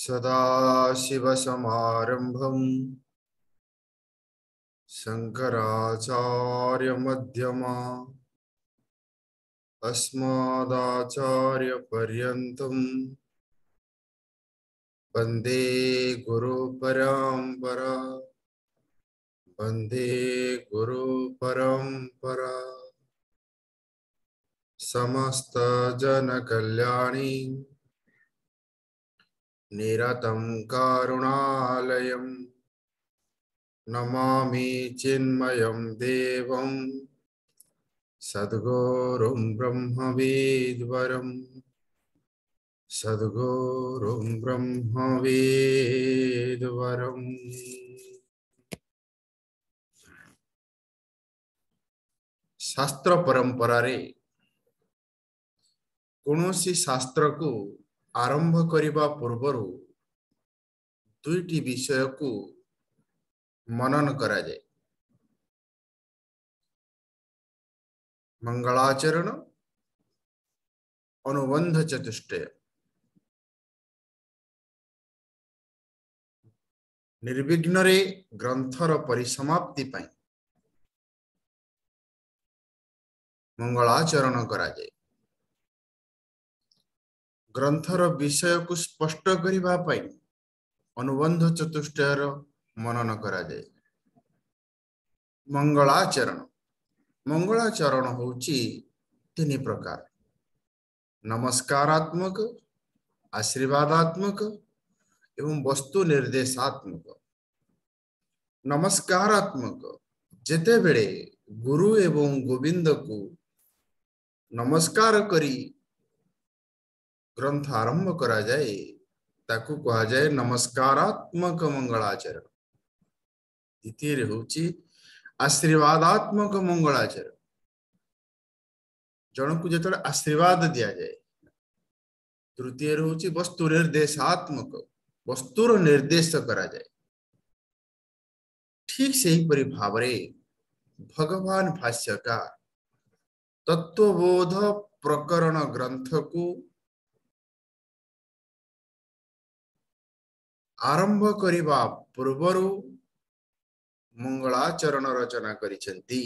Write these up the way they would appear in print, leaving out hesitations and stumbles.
सदाशिवसमारम्भम् शङ्कराचार्यमध्यमा अस्मदाचार्यपर्यन्तं वन्दे गुरुपरम्परा वन्दे गुरुपरम्परा समस्तजनकल्याणी निरतं करुणालयं नमामि चिन्मयं देवं सद्गुरुं ब्रह्मविद्वरं सद्गुरुं ब्रह्मविद्वरम्। शास्त्र परंपरा रे कौनसी शास्त्र को आरंभ करिबा पूर्वरु दुईटी विषय को मनन करा जाए। मंगलाचरण अनुबंध चतुष्टय निर्विघ्न रे ग्रंथर परिसमाप्ति पाई मंगलाचरण करा जाए। ग्रंथर विषय को स्पष्ट करिबा पाई अनुबंध चतुष्टयर मनन करा जाए। मंगलाचरण मंगलाचरण होची तीन प्रकार, नमस्कारात्मक, आशीर्वादात्मक एवं वस्तु निर्देशात्मक। नमस्कारात्मक जेते बेले गुरु एवं गोविंद को नमस्कार करी ग्रंथ आरंभ करा जाए ताकू कहा जाए नमस्कारात्मक मंगलाचरण। द्वितीय होची आशीर्वादात्मक मंगलाचरण, जन को जो आशीर्वाद दिया जाए। तृतीय होची वस्तु निर्देशात्मक, वस्तुर निर्देश करा जाए। ठीक से ही परि भाव रे भगवान भाष्यकार तत्वबोध प्रकरण ग्रंथ को आरंभ करिबा पूर्वरु मंगलाचरण रचना करिसेंती।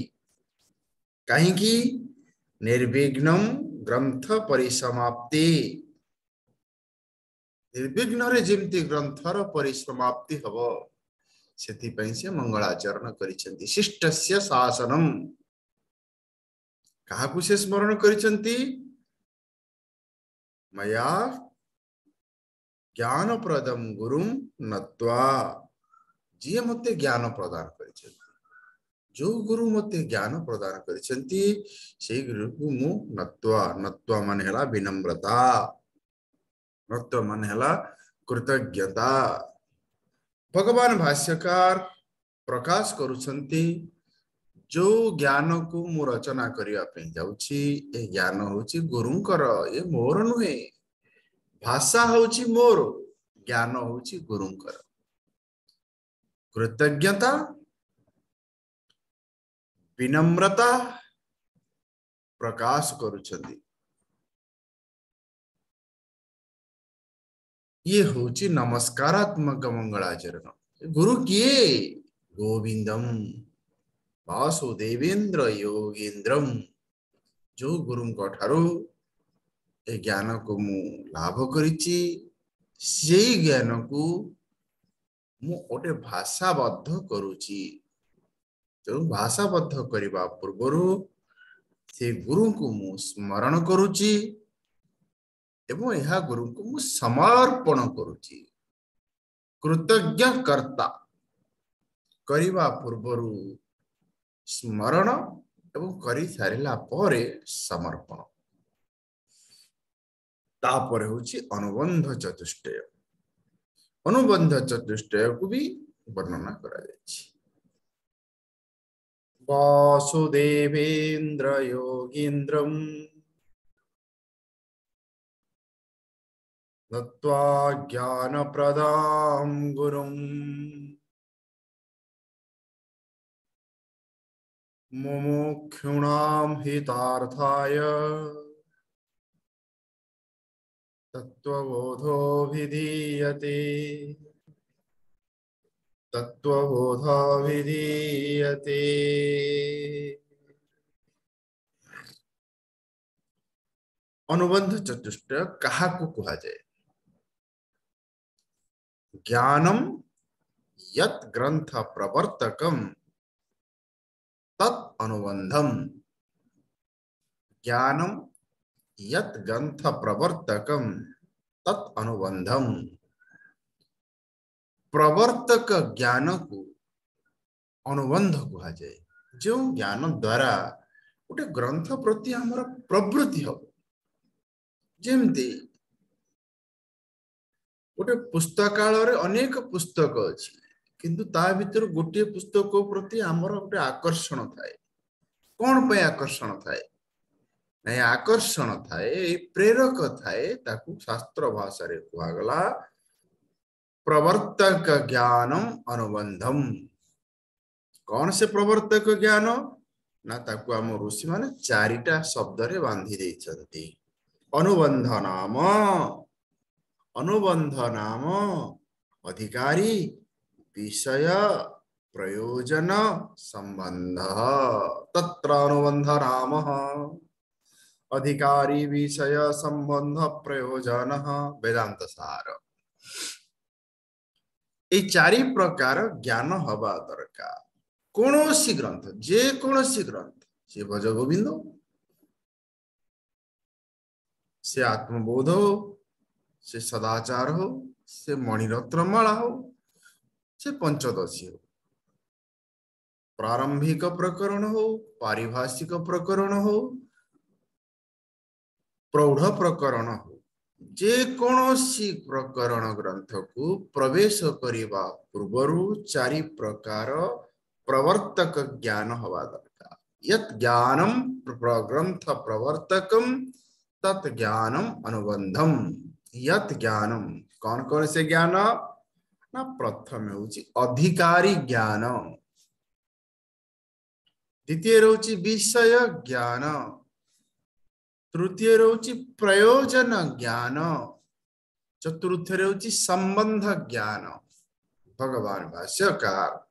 कहीं की निर्विघ्नं ग्रंथ परिसमाप्ति, निर्विघ्न रे जेमती ग्रंथर परिसमाप्ति हबो सेति पई से मंगलाचरण करिसेंती। शिष्टस्य शासनम काहाकु से स्मरण करिसेंती? मया ज्ञान प्रदम गुरुम नत्वा, जी मते ज्ञान प्रदान करिसेंती, जो गुरु मते ज्ञान प्रदान करिसेंती से गुरु को मु नत्वा, नत्वा माने हला विनम्रता, नत्वा माने हला कृतज्ञता। भगवान भाष्यकार प्रकाश करुछंती जो ज्ञान को मु रचना करिया पे जाउछि ए ज्ञान होछि गुरुंकर, ए मोर नुहे। भाषा होछि मोर, ज्ञान होछि गुरुंकर। कृतज्ञता, विनम्रता प्रकाश करुछंती। ये होची नमस्कारात्मक मंगलाचरण। गुरु किए? गोविंदम वासुदेवेंद्र योगेंद्रम, जो गुरु ठारू ए ज्ञान को मु लाभ करिछि से ज्ञान को मु ओटे भाषाबद्ध करुछि। तो भाषाबद्ध करिबा पूर्वरु से गुरु को मु स्मरण करुछि एवं यह गुरु को मु समर्पण करुछि। कृतज्ञ कर्ता करिबा पूर्वरु स्मरण एवं करि सारिला परे समर्पण। तापर होछि अनुबंध चतुष्टय। अनुबंध चतुष्टय को भी वर्णना करा जायछि। वासुदेवेंद्र योगींद्रम नत्वा ज्ञान प्रदाम गुरुम मुमुक्षुणाम हितार्थाय तत्त्वबोधोऽभिधीयते तत्त्वबोधोऽभिधीयते। अनुबंध चतुष्ट कहा को कहा जाए? ज्ञानम यत् ग्रंथ प्रवर्तकम तत् अनुबंधम। ज्ञानम यत् ग्रंथ प्रवर्तकम तत् अनुबंधम। प्रवर्तक ज्ञान को अनुबंध कहा जाए। जो ज्ञान द्वारा गोटे ग्रंथ प्रति हमर प्रवृत्ति हो, जेमती गोटे पुस्तकालय अनेक पुस्तक अच्छी किंतु ता भीतर गोटे पुस्तक प्रति हमर गोटे आकर्षण थाए। कौन पे आकर्षण थाए? नहीं, आकर्षण थाए प्रेरक थाए, ताकू शास्त्र भाषा रे कहगला प्रवर्तक ज्ञानम अनुबंधम। कौन से प्रवर्तक ज्ञान ना? ताकू आम ऋषि माने चारिटा शब्द रे बांधी देइछंती। अनुबंध नाम, अनुबंध नाम अधिकारी विषय प्रयोजन संबंध। तत्र अनुबंध नाम अधिकारी विषय संबंध प्रयोजन वेदांत सार। ये चारि प्रकार ज्ञान हवा दरकार। कौनसी ग्रंथ, जे कौनसी ग्रंथ, से भज गोविंद, से आत्मबोध हो, से सदाचार हो, से मणिरत्नमाला हो, से पंचदशी हो, प्रारंभिक प्रकरण हो, पारिभाषिक प्रकरण हो, प्रौढ़ प्रकरण हो, जे कौनसी प्रकरण ग्रंथ को प्रवेश करने पूर्वरु चारि प्रकार प्रवर्तक ज्ञान हवा दरकार। यत् ज्ञानम ग्रंथ प्रवर्तकम तत् ज्ञानम अनुबंधम। यत् ज्ञानम, कौन कौन से ज्ञान ना? प्रथम होची अधिकारी ज्ञान, द्वितीय रोची विषय ज्ञान, तृतीय रोची प्रयोजन ज्ञान, चतुर्थ रोची संबंध ज्ञान। भगवान भाष्यकार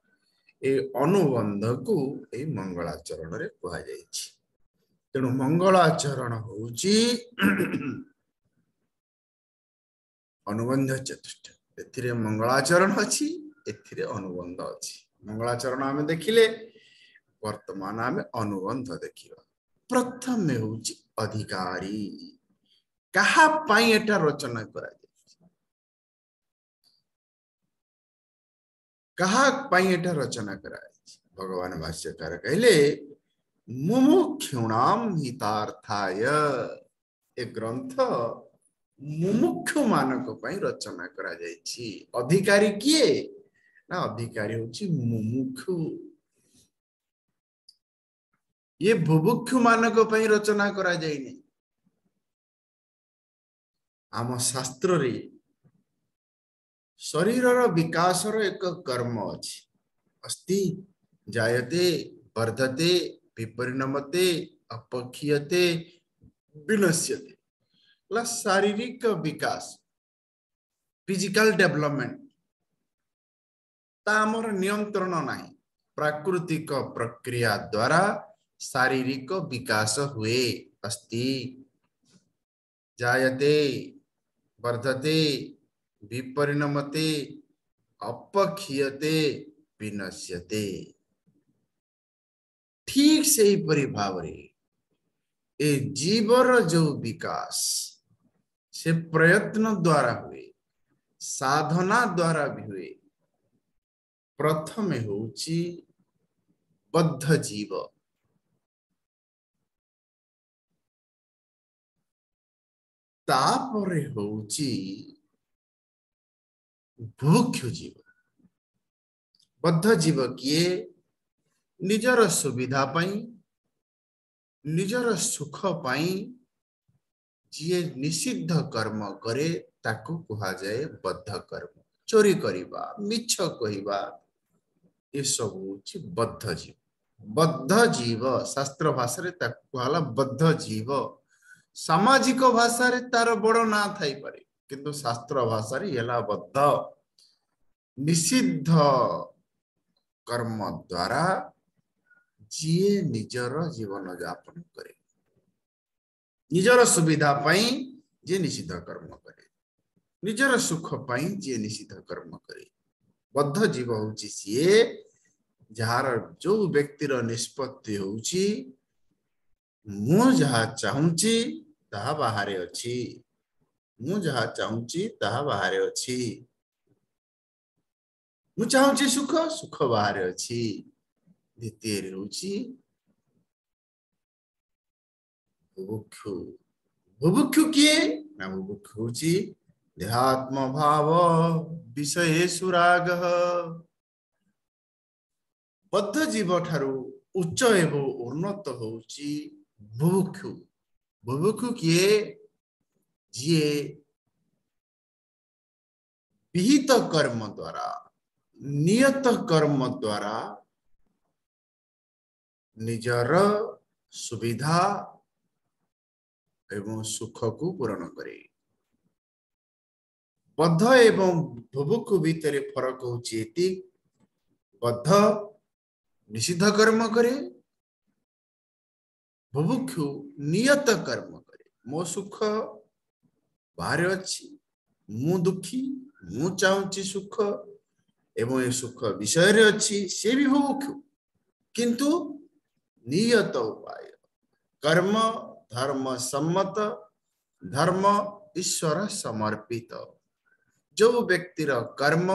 ए अनुबंध को ए मंगलाचरण रे कहा जायछि। तेणु मंगलाचरण होची अनुबंध चतुष्ट। एथिरे मंगलाचरण अछि, एथिरे अनुबंध अछि। मंगलाचरण आमे देखिले, वर्तमान आमे अनुबंध देखिबा। प्रथम में होची अधिकारी। कहा पाई एटा रचना करा जाय? कहा पाई एटा रचना करा जाय? भगवान भाष्यकार कहले मुमुक्षुणाम हितार्थाय। ए ग्रंथ मुमुक्षु मानक पाई रचना करा जायछि। अधिकारी किए ना? अधिकारी होची मुमुक्षु। ये बुभुक्षु मानक पाई रचना करा जायनि। आम शास्त्र रे शरीरर विकासर एक कर्म अछि। अस्ति जायते वर्धते विपरिणमते अपक्षीयते विनश्यते। शारीरिक विकास, फिजिकल डेवलपमेंट तामर नियंत्रण नाही। प्राकृतिक प्रक्रिया द्वारा शारीरिक विकास हुए। अस्ति जायते वर्धते विपरिणमते अपक्षीयते विनश्यते। ठीक से ही परि भाव रे ए जीवर जो विकास से प्रयत्न द्वारा हुए, साधना द्वारा भी हुए। प्रथम होची बद्ध जीव, तापरे होची भुभुक्षु जीव। बद्ध जीव किए निजर सुविधा पाई, निजर सुख पाई जे निषिद्ध कर्म करे ताकू कहा जाए बद्ध कर्म। चोरी करिबा, मिछ कहिबा, ये सब होची बद्ध जीव। बद्ध जीव शास्त्र भाषा रे ताकू कहला बद्ध जीव। सामाजिक भाषा रे तार बड़ ना थाई पारे किंतु शास्त्र भाषा रे यला बद्ध निषिद्ध कर्म द्वारा जीए निजर जीवन यापन करे निजर सुविधा पाई जे निषिद्ध कर्म करे निजर सुख पाई जे निषिद्ध कर्म करे बद्ध जीव होची सीए जार जो व्यक्तिर निष्पत्ति होची मु जहा चाहूची ताहा बाहरे अछि मु जहा चाहूची ताहा बाहरे अछि मु चाहूची सुख सुख बाहरे अछि द्वितीय होची बुभुक्षु बुभुक्षु किए ना बुभुक्षु होची देहात्म भाव विषयेषु रागः बद्ध जीव ठारू उच्च एवं उन्नत होची बुभुक्षु बुभुक्षु किए जिए विहित कर्म द्वारा नियत कर्म द्वारा निजर सुविधा एवं सुख को पूरण करे बद्ध एवं बुभुक्षु भितर फरक होची एति बद्ध निषिद्ध कर्म करे बुभुक्षु नियत कर्म करे मो सुख बाहर अछि मु दुखी मु चाहूची सुख एवं ए सुख विषय रे अछि से भी बुभुक्षु किंतु नियत उपाय कर्म धर्म सम्मत धर्म ईश्वर समर्पित जो व्यक्तिर कर्म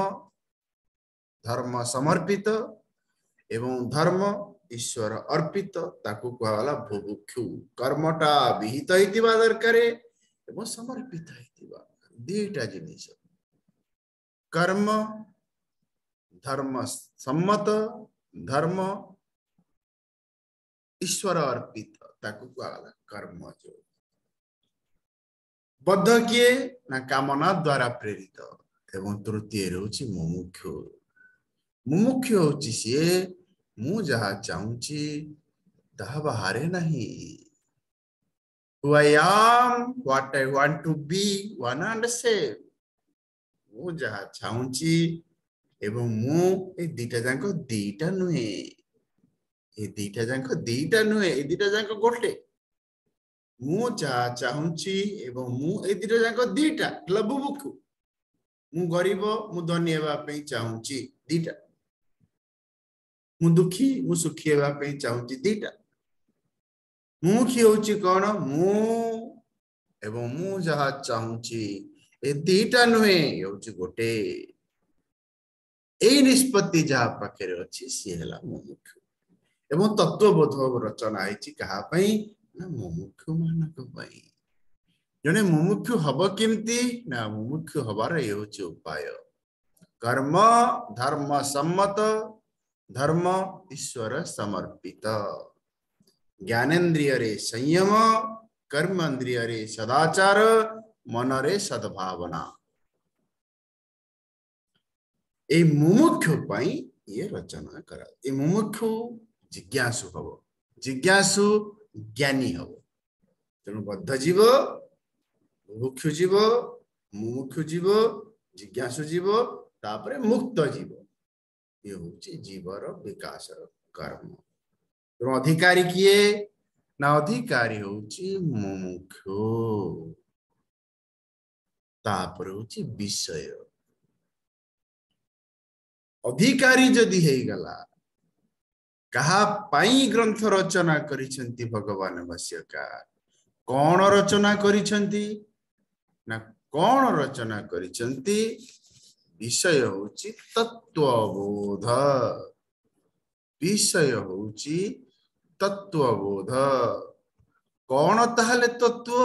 धर्म समर्पित एवं धर्म ईश्वर अर्पित ताकू कहला बुभुक्षु कर्मटा विहित हितिबा दरकार एवं समर्पित हितिबा दीटा जिनिस कर्म धर्म सम्मत धर्म ईश्वर अर्पित ताकू कहला कर्म जो बद्ध किए ना कामना द्वारा प्रेरित एवं तृतीय होची मुमुक्षु मुमुक्षु होची से मु जहा चाहूची ताहा बाहरे नहीं who I am what I want to be one and same मु जहा चाहूची एवं मु ए दीटा जांको दीटा नुहे ए दीटा जांको दीटा नुहे ए दीटा जांको गोटे मु जहा चाहूची एवं मु ए दीटा जांको दीटा बुभुक्षु मु गरीब मु धनी हेबा पे चाहूची दीटा मु दुखी मु सुखी हेबा पे चाहूची दीटा मुमुक्षु होची कोन मु एवं मु जहा चाहूची ए दीटा नुहे होची गोटे ए निष्पत्ति जहा पाखरे अछि से हला मुमुक्षु एवं तत्वबोध रचना आइची कहा पई ना मुमुक्षु मानक पई जने मुमुक्षु हब किमती ना मुमुक्षु हबार ए होची उपाय कर्म धर्म सम्मत धर्म ईश्वर समर्पित ज्ञानेन्द्रिय रे संयम कर्मेन्द्रिय रे सदाचार मन रे सद्भावना ए मुमुक्षु पई ये रचना करा ए मुमुक्षु जिज्ञासु हबो जिज्ञासु ज्ञानी हबो तेणु बद्ध जीव मुमुक्षु जीव मुमुक्षु जीव जिज्ञासु जीव तापरे मुक्त जीव ये होची जीवर विकास कर्म तो अधिकारी किए ना अधिकारी होची मुमुक्षु तापर होची विषय अधिकारी जदि हे गला कहा पाई ग्रंथ रचना करिसंती भगवान भाष्यकार कौन रचना करिसंती ना कौन रचना करिसंती विषय होची तत्वबोध विषय होची तत्वबोध कौन ताहले तत्व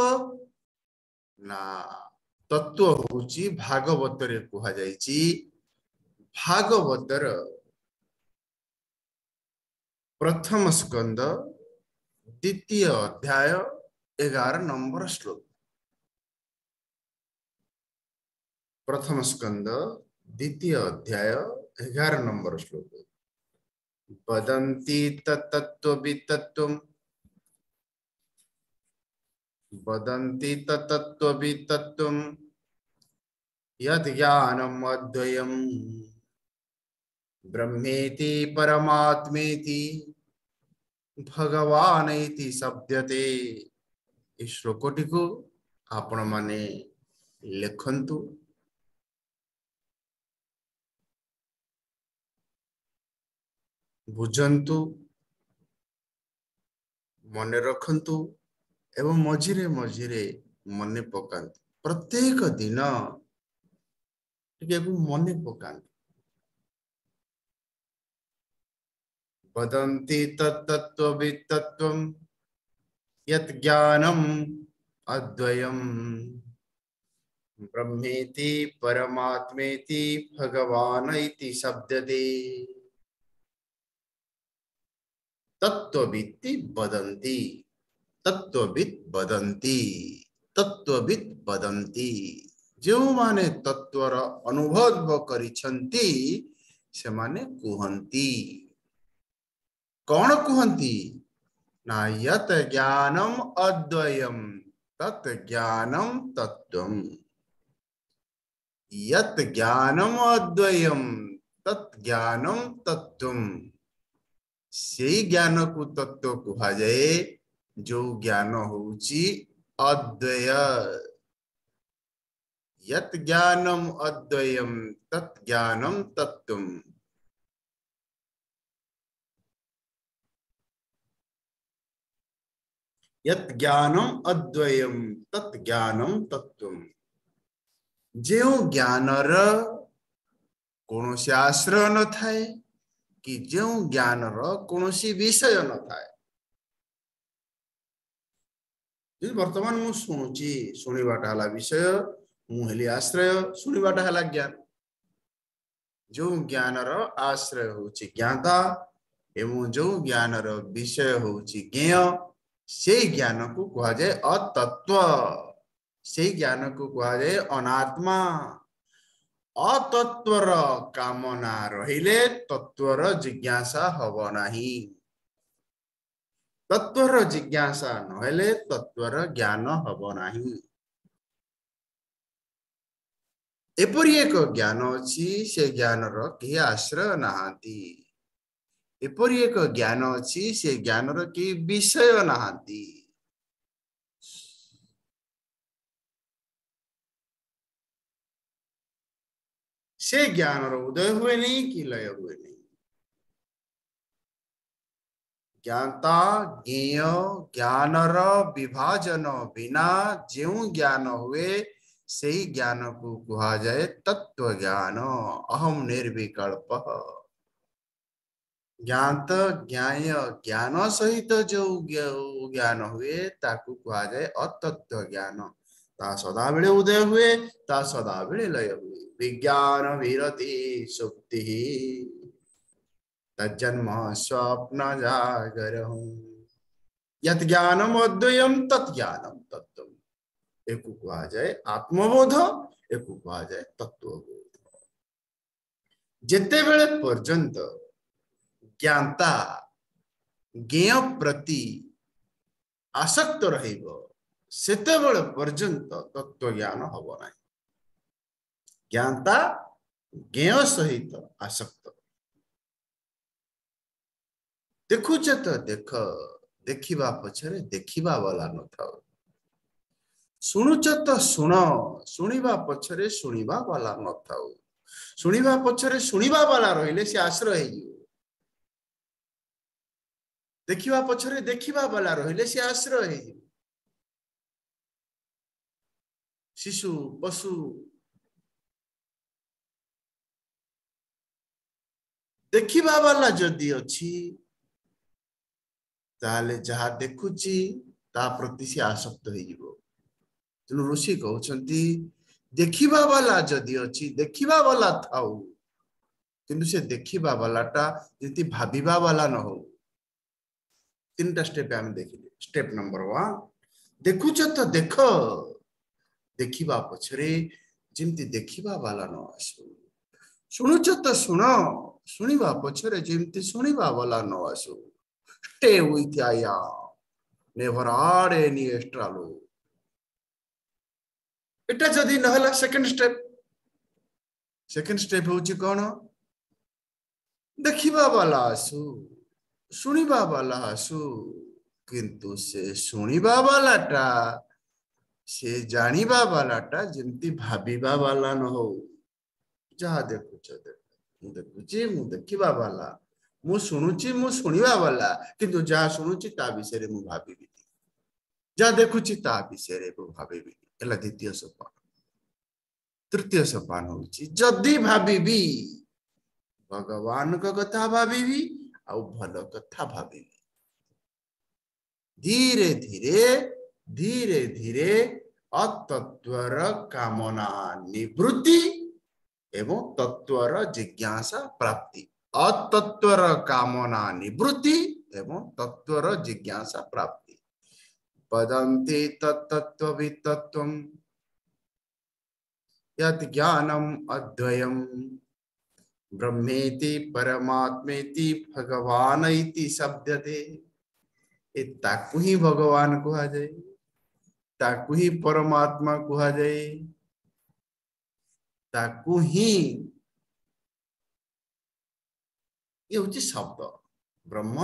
ना तत्व होची भागवत रे कहा जाईची भागवतर प्रथम स्कंद द्वितीय अध्याय 11 नंबर श्लोक प्रथम स्कंद द्वितीय अध्याय 11 नंबर श्लोक वदन्ति तत्त्ववित्तत्वम् वदन्ति तत्त्ववित्तत्त्वम् यत् ज्ञानम् अद्वयम् ब्रह्मेति परमात्मेति भगवान इति शब्दते। इस श्लोकटी को आपण माने लिखंतु, बुझंतु, मन रखंतु एवं मझिरे मझिरे मन पकांतु। प्रत्येक दिन टिके मन पकांतु। वदन्ति तत्त्ववित्तत्वम् यत् ज्ञानम् अद्वयम् ब्रह्मेति परमात्मेति भगवान इति शब्दते। तत्त्ववित्ति वदन्ति, तत्त्ववित् वदन्ति, तत्त्ववित् वदन्ति। जो माने तत्वर अनुभव करिछन्ति से माने कुहन्ति। कौन कुहन्ति ना यत् ज्ञानम् अद्वयम् तत् ज्ञानम् तत्त्वम्। यत् ज्ञानम् अद्वयम् तत् ज्ञानम् तत्त्वम्। से ज्ञान को तत्व कहा जाए जो ज्ञान होउची अद्वय। यत् ज्ञानम् अद्वयम् तत् ज्ञानम् तत्त्वम्। यत् ज्ञानम् अद्वयम् तत् ज्ञानम् तत्त्वम्। जो ज्ञानर कौनसी आश्रय न थाए कि जो ज्ञानर कौनसी विषय न थाए। वर्तमान मु शुणुची, शुणिबाटा हला विषय, मु हेली आश्रय, शुणिबाटा हला ज्ञान। जो ज्ञानर आश्रय होची ज्ञाता एवं जो ज्ञानर विषय होची ज्ञेय, से ज्ञान को कहा जाए अतत्व। से ज्ञान को कहा जाए अनात्मा। अतत्वर कामना रहिले तत्वर जिज्ञासा हब नाही। तत्वर जिज्ञासा नहेले तत्वर ज्ञान हब नाही। एपरि एक ज्ञान अछि से ज्ञानर केही आश्रय नाहांती। एपरि एक ज्ञान अछि से ज्ञानर केही विषय नाहांती। से ज्ञानर उदय हुए नहीं कि लय हुए नहीं। ज्ञाता ज्ञेय ज्ञानर विभाजन बिना जो ज्ञान हुए से ज्ञान को कहा जाए तत्व ज्ञान। अहम निर्विकल्प। ज्ञात ज्ञाय ज्ञान सहित जो ज्ञान हुए ताकू कहा जाए अतत्व ज्ञान। ता सदा बेले उदय हुए, ता सदा बेले लय हुए। विज्ञान विरति सुप्ति तज्जन्म स्वप्न जागरम्। यत् ज्ञानम् अद्वयम् तत् ज्ञानम् तत्त्वम्। एक कहा जाए आत्मबोध, एक कहा जाए तत्वबोध। जेते बेले पर्यंत ज्ञाता ज्ञेय प्रति आसक्त रहिबो सेते बेले पर्यंत तत्व ज्ञान हब नाही। ज्ञाता ज्ञेय सहित आसक्त। देखुचे तो देख, देखिबा पछरे देखिबा वाला न थाओ। शुणुच तो शुण, शुणिबा पछरे शुणिबा वाला न थाओ। शुणिबा पछरे शुणिबा वाला रहिले से आश्रय हेई। देखिबा पछरे देखिबा वाला रहिले से आश्रय हेई। शिशु पशु देखिबा वाला जदि अछि ताले जहा देखुची ता प्रति से आसक्त होई जिवो। तेणु ऋषि कहउछंती देखिबा वाला जदि अछि देखिबा वाला थाउ किंतु से देखिबा वालाटा जति भाबिबा वाला न हो। तीनटा स्टेप हम देखिले। स्टेप नंबर 1 देखुछ तो देख, देखिबा पछरे जेमति देखिबा वाला न आसु। शुणुछ तो शुण, शुणिबा पछरे जेमति शुणिबा वाला न आसु। Stay with Aya. Never add any extra load. एटा जदि नहला सेकंड स्टेप होची कोन देखिबा वाला आसु सुनिबा वाला आसु किंतु से सुनिबा वालाटा से जानिबा वालाटा जेंती भाबिबा वाला न हो जहा देखुछ मु देखुची मु देखिबा वाला मु सुनुची मु सुनिबा वाला किंतु जहा सुनुची ता विषय रे मु भाबिबी जहा देखुची ता विषय रे मु भाबिबी एला द्वितीय सोपान तृतीय सोपान होची जदि भाबिबी भगवान का कथा भाबिबी आ भल कथा भाबिबी धीरे धीरे अतत्वर कामना निवृत्ति एवं तत्वर जिज्ञासा प्राप्ति अतत्वर कामना निवृत्ति एवं तत्वर जिज्ञासा प्राप्ति वदन्ति तत्तत्त्ववित्तत्वम् यत् ज्ञानम् अद्वयम् ब्रह्मेति परमात्मेति भगवान इति शब्दते ताकु ही भगवान कहा जाए ताकु ही परमात्मा कहा जाए ताकु ही ये होची शब्द ब्रह्म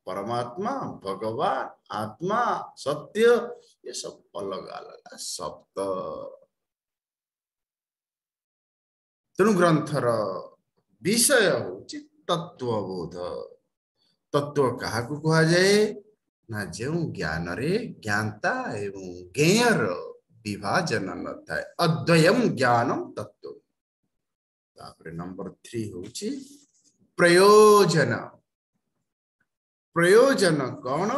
परमात्मा भगवान आत्मा सत्य ये सब अलग अलग शब्द तेणु ग्रंथर विषय होची तत्वबोध तत्व क्या कहा जाए ना जो ज्ञान रे ज्ञानता एवं ज्ञेयर विभाजन न थाए अद्वयम ज्ञानम तत्व तापर नंबर 3 होची प्रयोजन प्रयोजन कौन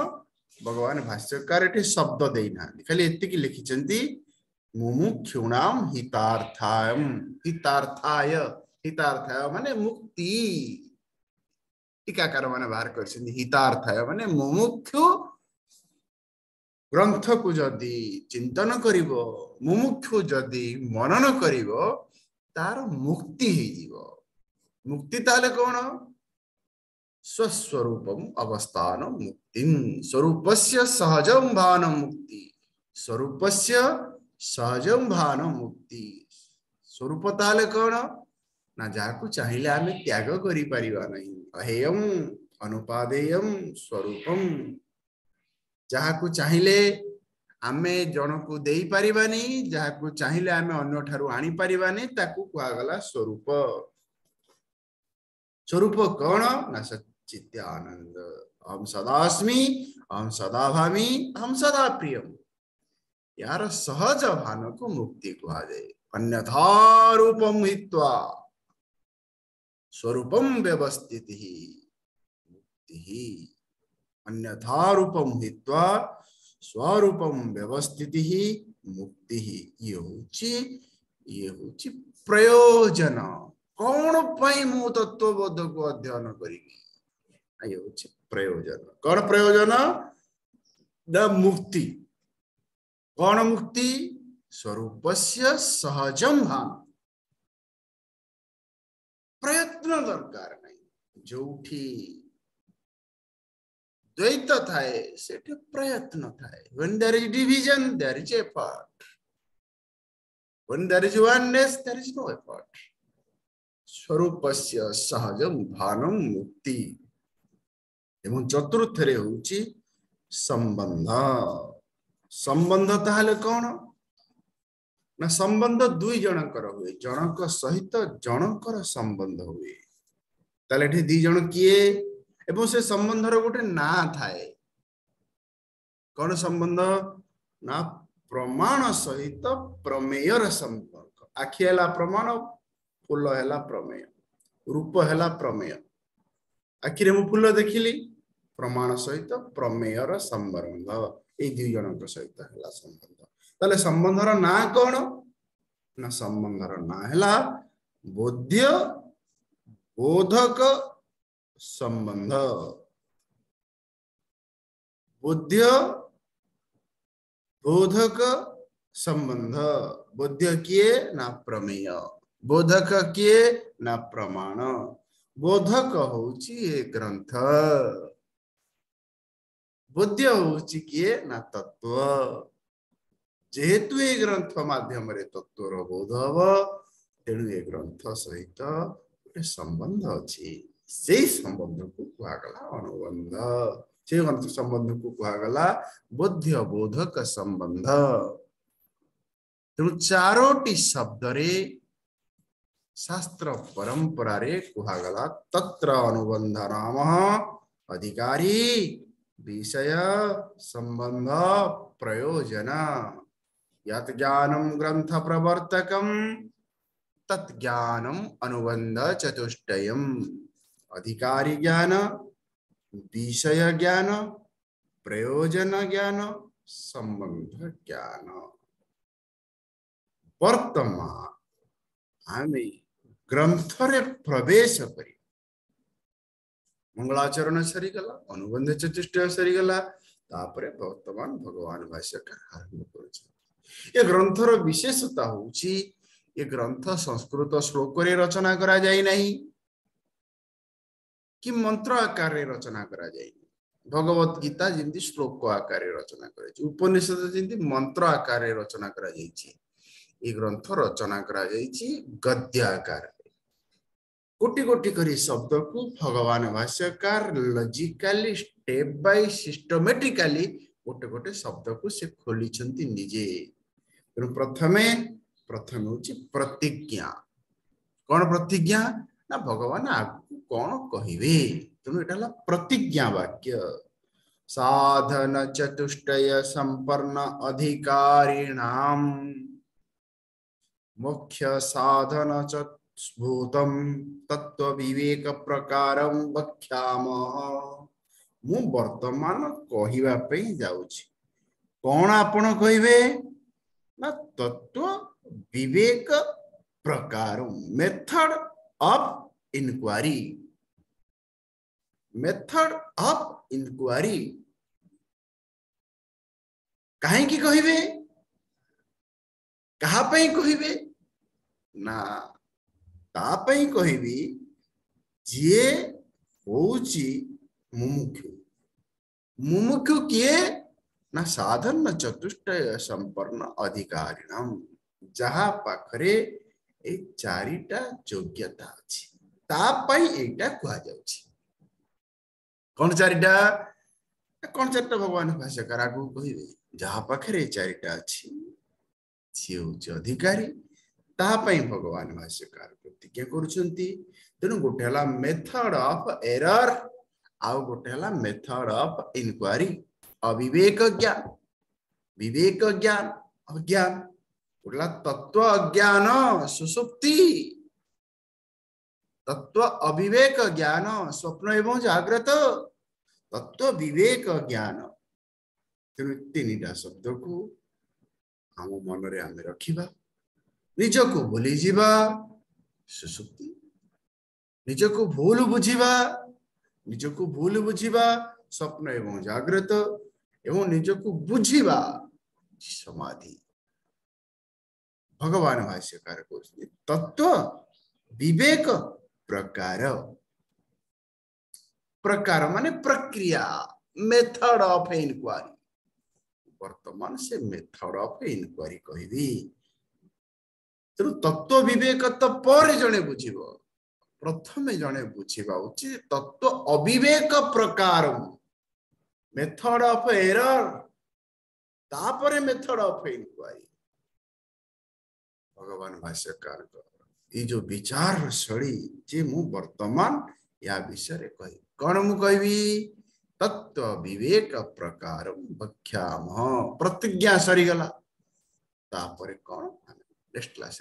भगवान भाष्यकार एठी शब्द देना खाली एति की लिखिचंती मुमुक्षुणाम हितार्थाय हितार्थाय माने मुक्ति टीकाकार माने बाहर करछन हितार्थाय माने मुमुक्षु ग्रंथ को जदि चिंतन करिवो मुमुक्षु जदि मनन करिवो तार मुक्ति हे जीवो मुक्ति ताले कोन स्वस्वरूपम अवस्थान मुक्तिं स्वरूपस्य सहजं भान मुक्ति स्वरूपस्य सहजं भान मुक्ति स्वरूप ताले कोन ना जाकु चाहिले आमे त्याग करि परिबा नहीं अहेयम अनुपादेयम स्वरूपम जाकु चाहिले आमे जनकु देई परिबानी जाकु चाहिले आमे अन्य ठारु आनी परिबानी ताकु कुआ गला स्वरूप स्वरूप कौन ना सच्चित्य आनंद अहम सदास्मि अहम सदा भामि अहम सदा प्रियम यार सहज भान को मुक्ति कहा जाए अन्यथा रूपम हित्वा स्वरूपम व्यवस्थिति मुक्ति अन्यथा रूपम हित्वा स्वरूपम व्यवस्थिति मुक्ति ये होची प्रयोजन कौन पाई मु तत्वबोध को अध्ययन करी ये होची प्रयोजन कौन प्रयोजन द मुक्ति कौन मुक्ति स्वरूपस्य सहजं भान प्रयत्न दरकार नहीं जोठी द्वैत थाए सेठे प्रयत्न थाए when there is division there is effort when there is oneness there is no effort स्वरूपस्य सहजं भानम मुक्ति एवं चतुर्थ रे होची संबंध संबंध ताहले कौन ना संबंध दुई जनकर हुए जनक सहित जनकर संबंध हुए ताले ठी दी जन किए एवं से संबंध रो गोटे ना थाए कौन संबंध ना प्रमाण सहित प्रमेयर संपर्क आखि हला प्रमाण फूल है प्रमेय रूप है प्रमेय आखिरे मु फूल देखिली प्रमाण सहित प्रमेयर संबंध ये दुई जन सहित है संबंध ताले संबंधर ना कौन ना संबंधर ना है बोध्य बोधक संबंध बोध्य बोधक संबंध बोध्य किए ना प्रमेय बोधक किए ना प्रमाण बोधक होची ग्रंथ बोध्य होची किए ना तत्व जेहेतु ए ग्रंथ माध्यम रे तत्वर बोध हम तेणु ए ग्रंथ सहित गोटे संबंध अच्छी से संबंध को कहगला अनुबंध से ग्रंथ संबंध को कहगला बोध्य बोधक संबंध तेणु चारोटी शब्द रे शास्त्र परंपरा रे कहगला तत्र अनुबंध नाम अधिकारी विषय संबंध प्रयोजन यत् ज्ञानम ग्रंथ प्रवर्तकम तत् ज्ञानम अनुबंध चतुष्टयम अधिकारी ज्ञान विषय ज्ञान प्रयोजन ज्ञान संबंध ज्ञान वर्तमान आमे ग्रंथ रे प्रवेश करी मंगलाचरण सरीगला अनुबंध चतुष्टय सरीगला तापरे वर्तमान भगवान भाष्यकार आरंभ कर ग्रंथर विशेषता होची ये ग्रंथ संस्कृत श्लोक रे रचना करा जाय नहीं कि मंत्र आकार रे रचना करा जाय भगवत गीता जिंदी श्लोक आकार रे रचना करे उपनिषद जिंदी मंत्र आकार रे रचना करा जाय ये ग्रंथ रचना करा जाय गद्य आकार कोटि कोटि करी शब्द को भगवान भाष्यकार लॉजिकली स्टेप बाय सिस्टमेटिकली गोटे गोटे शब्द को से खोली छंती निजे प्रथमे होची प्रतिज्ञा कौन प्रतिज्ञा ना भगवान आगु कौन कहिवे तेणु एटा प्रतिज्ञा वाक्य साधन चतुष्टय संपन्न अधिकारिणाम मुख्य साधन भूतम तत्व विवेक प्रकारम वक्ष्याम मु वर्तमान कहिबा पे जाउछि कोन आपण कहिबे ना तत्व विवेक प्रकार मेथड ऑफ इंक्वायरी काहे की कहिबे कहा पे कहिबे ना तापई कहिबी जे होची मुमुक्षु किए ना साधन चतुष्टय संपन्न अधिकारिणम जहा पाखरे ए चारिटा योग्यता अछि तापई एटा कुआ जाउछि कोन चारिटा भगवान भाष्यकार आगु कहिबे जहा पाखरे चारिटा अछि से होची अधिकारी तापई भगवान भाष्यकार प्रतिज्ञा करुछंती तेनु गोटे हला मेथड ऑफ एरर आउ गोटे हला मेथड ऑफ इंक्वायरी अविवेक ज्ञान विवेक ज्ञान अज्ञान गोटला तत्व अज्ञान सुसुप्ति तत्व अविवेक ज्ञान स्वप्न एवं जागृत तत्व विवेक ज्ञान तेनु तीनिटा शब्द को हम मन रे आमे रखिबा निजको भूली जीवा सुसुप्ति निजको भूल बुझीबा स्वप्न एवं जागृत एवं निजको बुझीबा समाधि भगवान भाष्यकार कहते तत्व विवेक प्रकार माने प्रक्रिया मेथड ऑफ इंक्वायरी वर्तमान से मेथड ऑफ इंक्वायरी कहिबी तेणु तत्व विवेक तो पर जने बुझीब प्रथमे जने बुझीबा उचित तत्व अविवेक प्रकार मेथड ऑफ एरर तापरे मेथड ऑफ इंक्वायरी भगवान भाष्यकार ये जो विचार शैली जे मु वर्तमान या विषय रे कहि कोन मु कहबी तत्व विवेक प्रकार वक्ष्याम प्रतिज्ञा सरी गला तापरे कोन नेक्स्ट क्लास